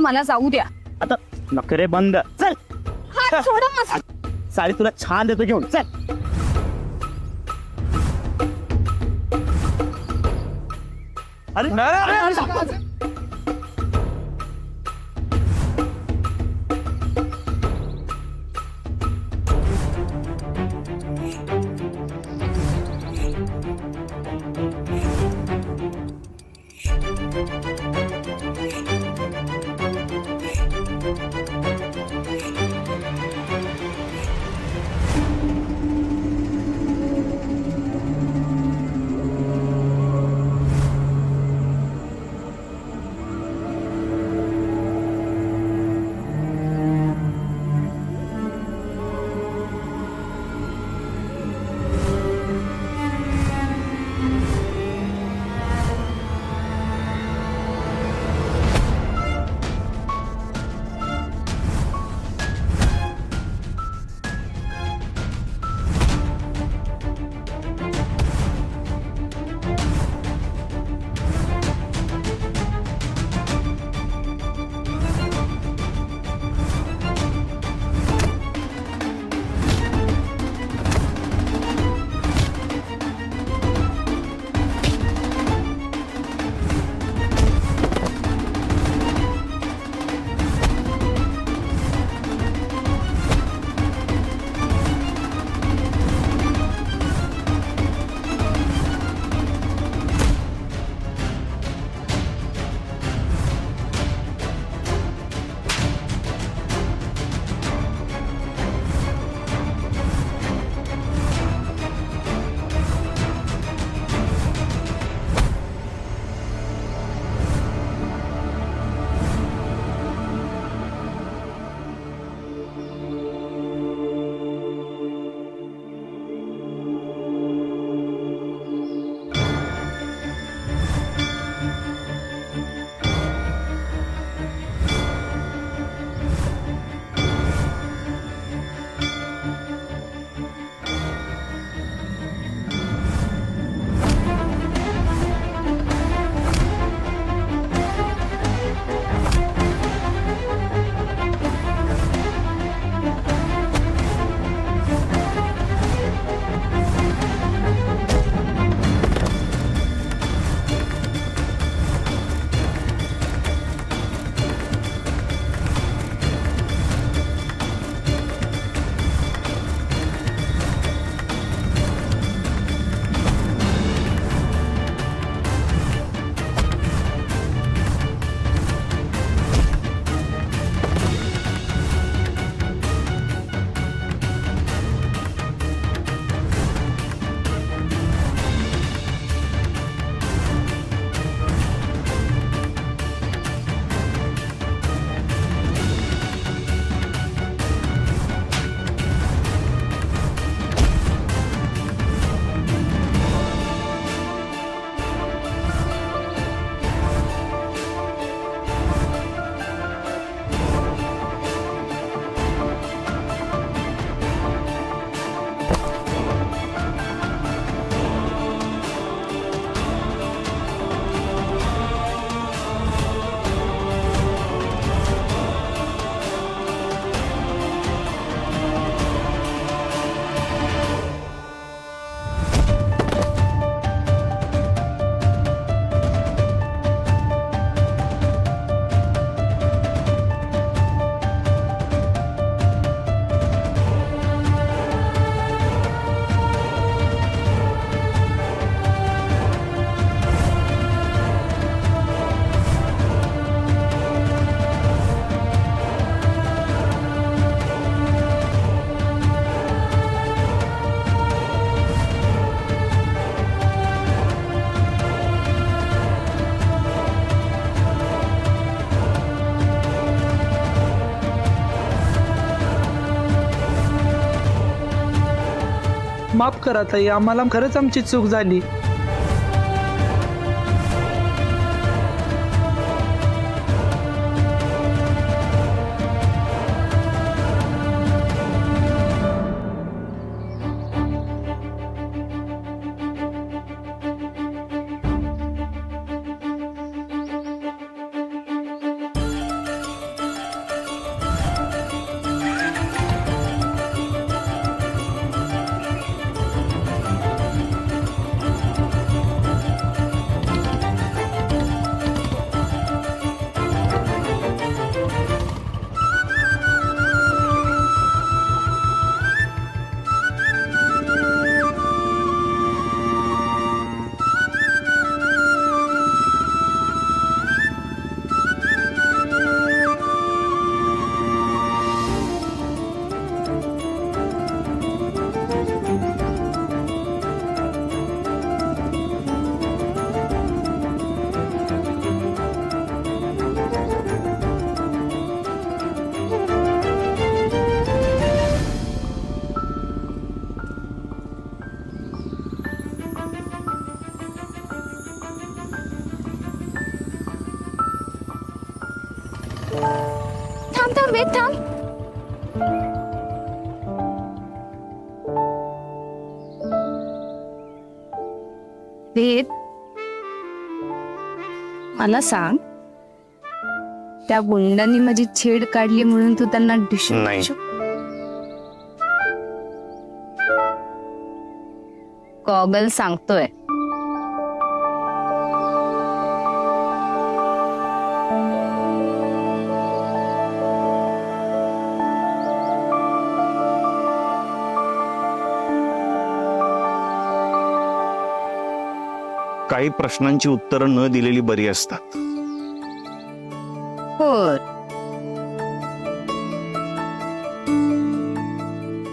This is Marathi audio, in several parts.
मला जाऊ द्या. आता नखरे बंद. चल हात सोडा माझा. साडी तुला छान देतो घेऊन. चल. अरे माफ करा ताई, आम्हाला खरंच आमची चूक झाली. थांब थांब वेद थांब. वेद, मला सांग, त्या गुंडांनी माझी छेड काढली म्हणून तू त्यांना नाही. गॉगल सांगतोय. काही प्रश्नांची उत्तरं न दिलेली बरी असतात. हो,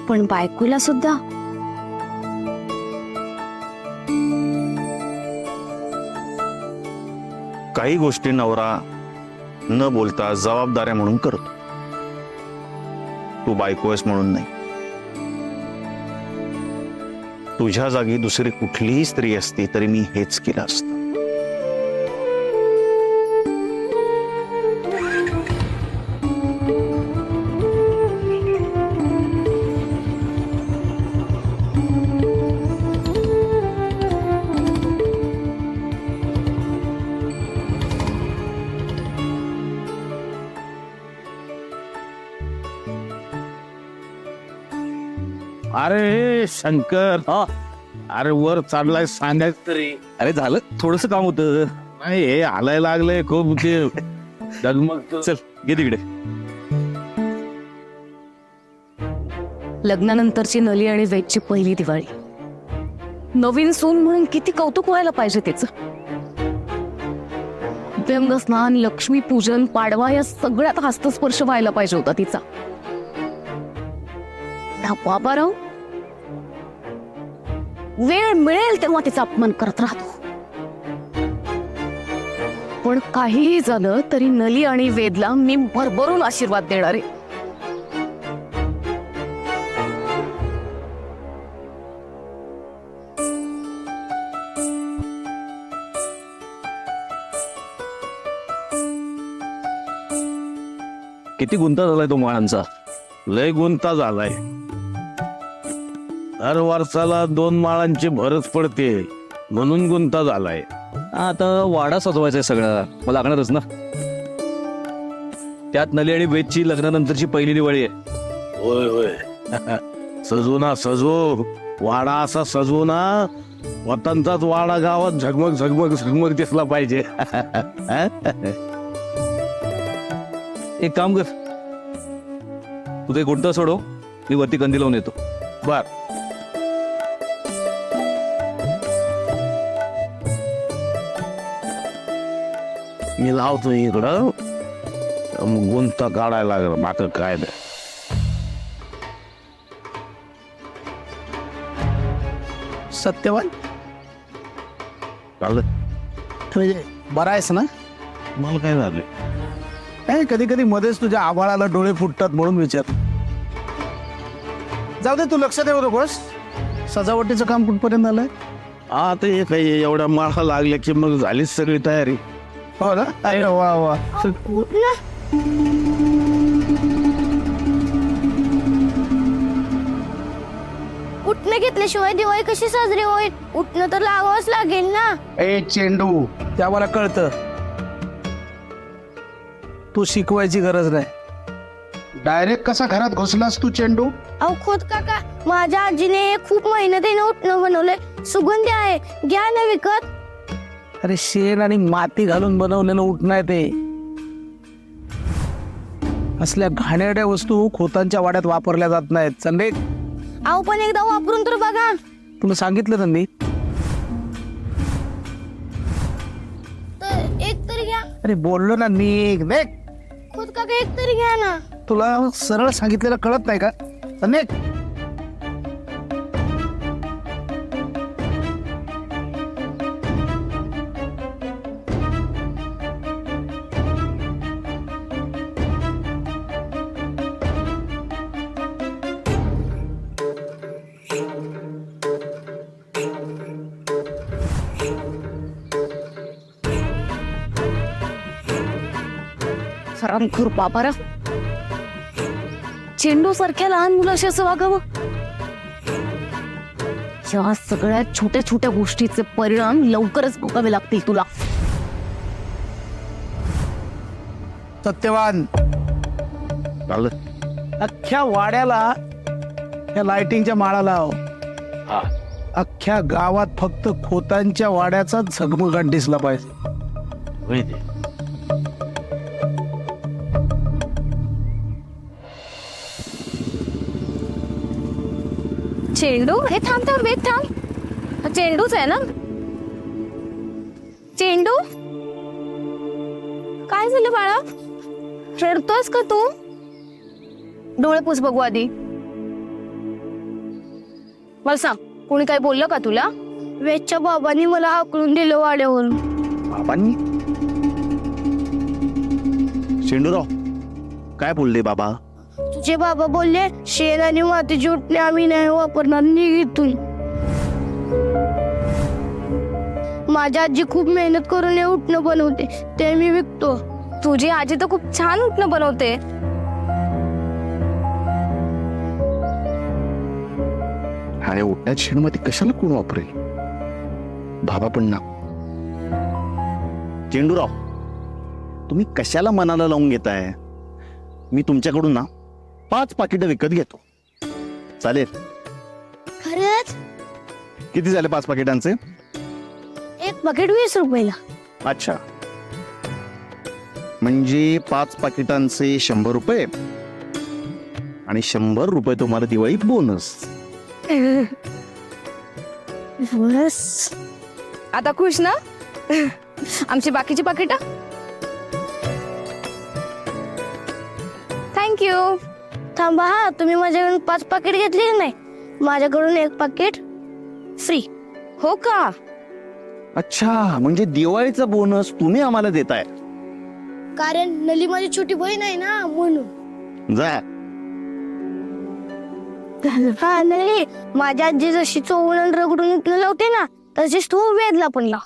पण बायकोला सुद्धा काही गोष्टी नवरा न बोलता जबाबदाऱ्या म्हणून करतो. तू बायको आहेस म्हणून नाही. तुझ्या जागी दुसरी कुठलीही स्त्री असती तरी मी हेच केलं असतं. अरे शंकर, अरे वर चढलाय सांगायच तरी. अरे झालं, थोडस काम होतं. नाही हे हालाय लागलंय खूप ते डगमग. चल घे तिकडे. लग्नानंतरची नली आणि वेदची पहिली दिवाळी. नवीन सून म्हणून किती कौतुक व्हायला पाहिजे त्याचं. व्यंगस्नान, लक्ष्मीपूजन, पाडवा या सगळ्यात हस्तस्पर्श व्हायला पाहिजे होता तिचा. बाबाराव वेळ मिळेल तेव्हा तिचा अपमान करत राहतो. पण काहीही झालं तरी नली आणि वेदला मी भरभरून आशीर्वाद देणार आहे. किती गुंता झालाय तो माळांचा. लय गुंता झालाय. दर वर्षाला 2 माळांची भरच पडते म्हणून गुंता झालाय. आता वाडा सजवायचा आहे सगळा, मला लागणारच ना. त्यात नली आणि वेदची लग्नानंतरची पहिली दिवाळी आहे. होय होय. सजू ना सजू. वाडा असा सजवू ना, वतनचाच वाडा गावात झगमग झगमग झगमग दिसला पाहिजे. एक काम कर, तू ते गुंता सोडव, मी वरती कंदी लावून येतो. बर. मी लावतो इकडं, मग गुंता काढायला लागला. बाकी काय नाही. सत्यवान, चाललं. म्हणजे बरा आहेस ना? मला काय झालं? काय कधी कधी मध्येच तुझ्या आभाळाला डोळे फुटतात म्हणून विचार. जाऊ दे, तू लक्ष देऊ नकोस. सजावटीचं काम कुठपर्यंत आलंय? आता हे काही एवढ्या माळा लागल्या की मग झालीच सगळी तयारी. हो ना? अरे वा वा. उठणं घेतल्याशिवाय दिवाळी कशी साजरी होईल? उठणं तर लावावंच लागेल ना. ए चेंडू, ते आम्हाला कळतं. तू शिकवायची गरज नाही. डायरेक्ट कसा घरात घुसलास तू चेंडू? अहो खोत काका, माझ्या आजीने खूप मेहनतीने उठणं बनवलंय. सुगंधी आहे, घ्या ना विकत. अरे शेण आणि माती घालून बनवलेलं उठणं आहे ते. असल्या घाणेरड्या वस्तू खोतांच्या वाड्यात वापरल्या जात नाहीत. संदे, अहो पण एकदा वापरून तर बघा. तुला सांगितलं संदे. तर एक तरी घ्या. अरे बोललो ना, निघ निघ. खोत काका एक तरी घ्या ना. तुला सरळ सांगितलेलं कळत नाही का? संदे. सरांखूर बाबाराव, चेंडू सारख्या लहान मुलाशी असं वागावं? या सगळ्या छोट्या छोट्या गोष्टीचे परिणाम लवकरच भोगावे लागतील तुला. सत्यवान, अख्ख्या वाड्याला या लाइटिंगच्या माळा लाव. अख्ख्या गावात फक्त खोतांच्या वाड्याचा झगमगाट दिसला पाहिजे. चेंडू? हे थांब थांब वेद थांब. हा चेंडूच आहे ना? चेंडू काय झालं बाळा? रडतोस का तू? डोळे पुस बघू आधी. मला सांग, कोणी काय बोललं का तुला? वेदच्या बाबांनी मला हाकलून दिलं वाड्यावरून. बाबांनी? चेंडूराव, काय बोलले बाबा? तुझे बाबा बोलले शेण आणि मातीची उठणे आम्ही नाही वापरणार, निघ इथून. माझी आजी खूप मेहनत करून हे उठणं बनवते, ते मी विकतो. तुझी आजी तर खूप छान उठणं बनवते. अरे उठण्यात शेणमध्ये कशाला कोण वापरेल? बाबा पण ना. चेंडूराव, तुम्ही कशाला मनाला लावून घेताय? मी तुमच्याकडून ना 5 पाकिटं विकत घेतो, चालेल? खरंच? किती झाले 5 पाकिटांचे? एक पाकिट 20 रुपयाला. अच्छा, म्हणजे 5 पाकिटांचे 100 रुपये आणि 100 रुपये तुम्हाला दिवाळी बोनस. बस आता खुश ना? आमची बाकीची पाकिटं? थँक्यू. थांबा हा, तुम्ही माझ्याकडून 5 पाकिट घेतली नाही, माझ्याकडून 1 पाकिट फ्री. हो का? अच्छा, म्हणजे दिवाळीचा बोनस तुम्ही आम्हाला देताय? कारण नली माझी छोटी बहीण आहे ना, म्हणून. जा. हा नली, माझ्या आजी जशी चोवून आणि रगडून उठणं लावते ना, तशीच तू वेदला पण लाव.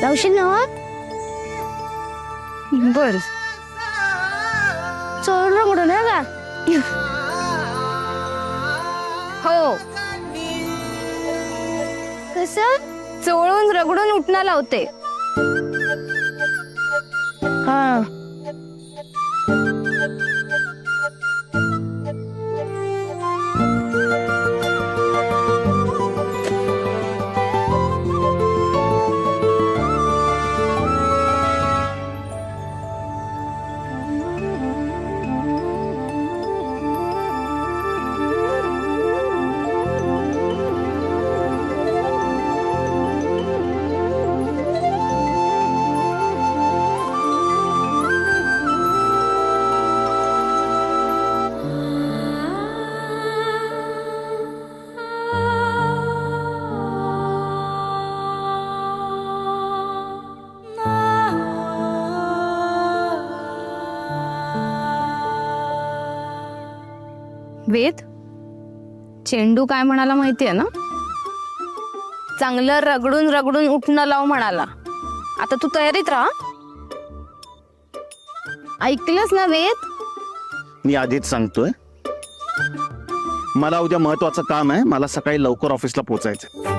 लावशील ना? बर. चोळून रगडून ना का? हो, कसं? चोळून रगडून उठणं लावते. हा. वेद, चेंडू काय म्हणाला माहितीये ना? चांगलं रगडून रगडून उठणं लाव म्हणाला. आता तू तयारीत राहा. ऐकलंस ना वेद? मी आधीच सांगतोय, मला उद्या महत्वाचं काम आहे. मला सकाळी लवकर ऑफिसला पोहोचायचं.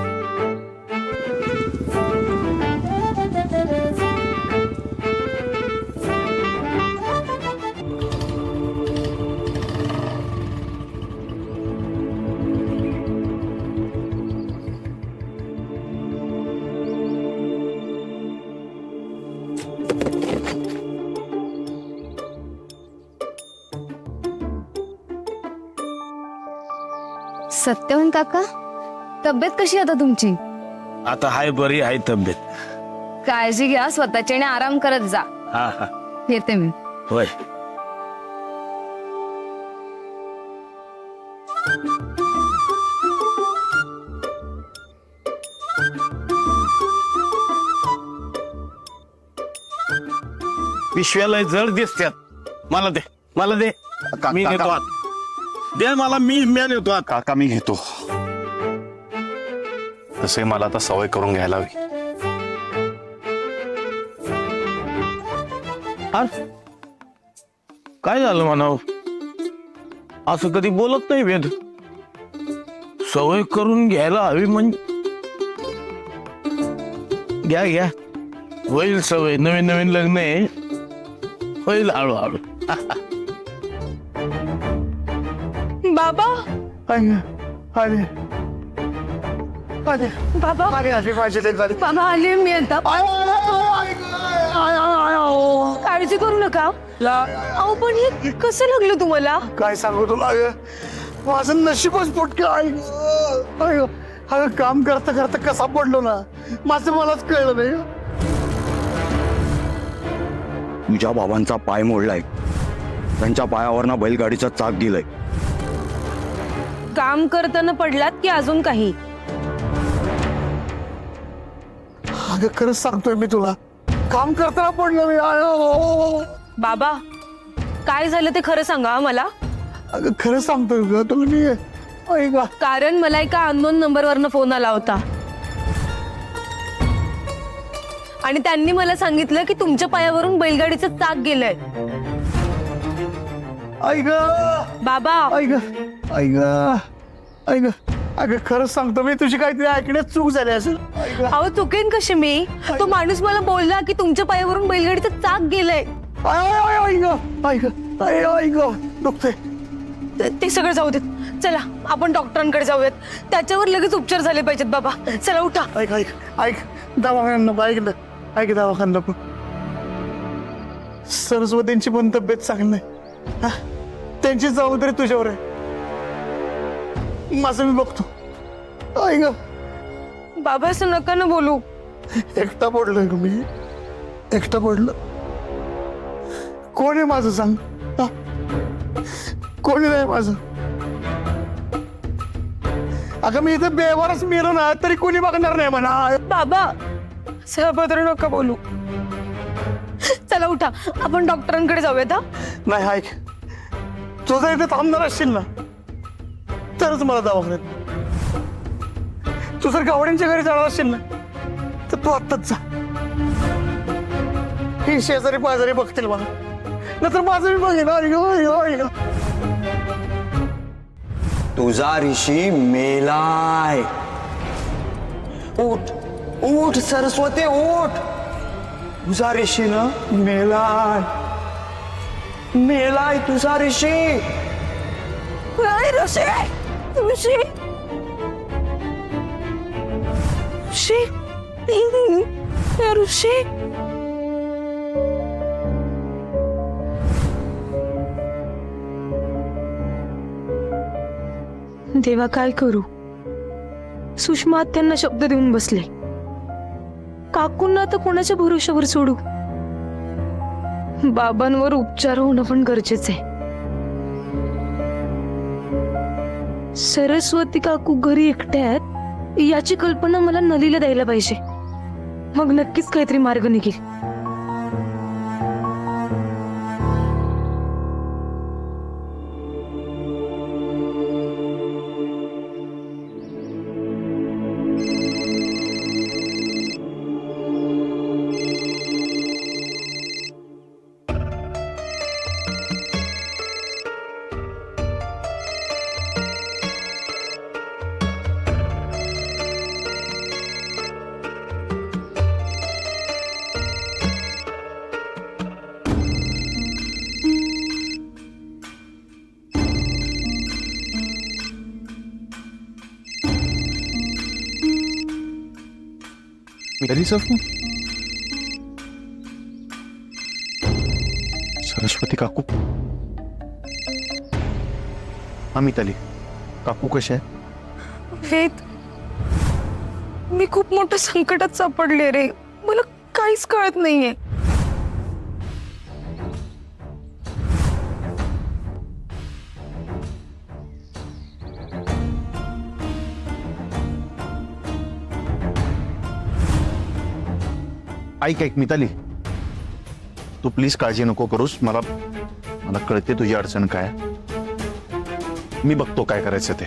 सत्यवान काका, तब्येत कशी आता तुमची? आता हाय, बरी आहे तब्येत. काळजी घ्या स्वतःची आणि आराम करत जा. हा हा, येते मी. होय. पिशव्याला जड दिसत्यात. मला दे, मला दे. मी काका. नेतो आत. दे मला, मी नेतो आत. काका मी घेतो. तसे मला आता सवय करून घ्यायला हवी. अरे काय झालं म्हणाव? असं कधी बोलत नाही वेद. सवय करून घ्यायला हवी म्हणजे घ्या घ्या, होईल सवय. नवीन नवीन लग्न आहे, होईल हळूहळू. बाबा अरे अरे अरे बाबा अरे अरे माझे ते झाले. बाबा आले मी आता. काळजी करू नका. अहो पण हे कसं लागलं तुम्हाला? काय सांगू तुला अगं, माझं नशीबच फुटके. अगं काम करता करता कसा पडलो ना, माझं मलाच कळलं नाही. तुझ्या बाबांचा पाय मोडलाय, त्यांच्या पायावर बैलगाडीचा चाक दिलंय. काम करताना पडलात की अजून काही? अगं खरंच सांगतोय मी तुला, काम करताना पडलो मी. आयो. बाबा काय झालं ते खरं सांगा मला. अगं खरं सांगतोय ग तुला मी. ऐक गं. कारण मला एका अननोन नंबरवरनं फोन आला होता आणि त्यांनी मला सांगितलं की तुमच्या पायावरून बैलगाडीचं चाक गेलंय. ऐक गं. बाबा ऐक गं. ऐक गं. ऐक गं. अगं खरंच सांगतो मी, तुझी काहीतरी ऐकण्यात चूक झाली असेल. ऐक गं. अहो चुकेन कशी मी? तो माणूस मला बोलला की तुमच्या पायावरून बैलगाडीचं चाक गेलंय. ऐक गं. ऐक गं. ऐक गं. दुखते. ते सगळं जाऊ देत, चला आपण डॉक्टरांकडे जाऊयात. त्याच्यावर लगेच उपचार झाले पाहिजेत. बाबा चला उठा. ऐक ऐक ऐक दवाखान्यात नको. ऐक ना, ऐक दवाखान्यात नको. सरस्वतींची पण तब्येत चांगली नाही. हा? त्यांची जबाबदारी तुझ्यावर आहे. माझं मी बघतो. ऐक गं. बाबा असं नका ना बोलू. एकटा पडलोय ग मी, एकटा पडलो. कोण आहे माझं सांग? हा? कोणी नाही माझं. अगं मी इथं बेवारच मेलो ना तरी कोणी बघणार नाही म्हणा. बाबा सहभद्र नका बोलू. चला उठा आपण डॉक्टरांकडे जाऊयात. हा नाही ऐक, तू जर इथे थांबणार असशील ना तरच मला दवाखान्यात. तू जर गावड्यांच्या घरी जाणार असशील ना तर तू आत्ताच जा. ही शेजारी पाजारी बघतील मला, नंतर माझं मी बघेन. तुझा ऋषी मेलाय. उठ उठ सरस्वती उठ. तुझा ऋषी ना मेलाय. मेलाय तुझा ऋषी. ऋषी ऋषी ऋषी ऋषी देवा काय करू? सुषमा त्यांना शब्द देऊन बसले. काकूंना तर कोणाच्या भरोश्यावर सोडू? बाबांवर उपचार होणं पण गरजेचं आहे. सरस्वती काकू घरी एकट्या आहेत याची कल्पना मला नलीला द्यायला पाहिजे, मग नक्कीच काहीतरी मार्ग निघेल. सरस्वती काकू. अमिताली काकू कशा आहे? वेद मी खूप मोठ्या संकटात सापडले रे. मला काहीच कळत नाहीये. ऐक मिताली, तू प्लीज काळजी नको करूस. मला कळते तुझी अडचण काय. मी बघतो काय करायचं ते.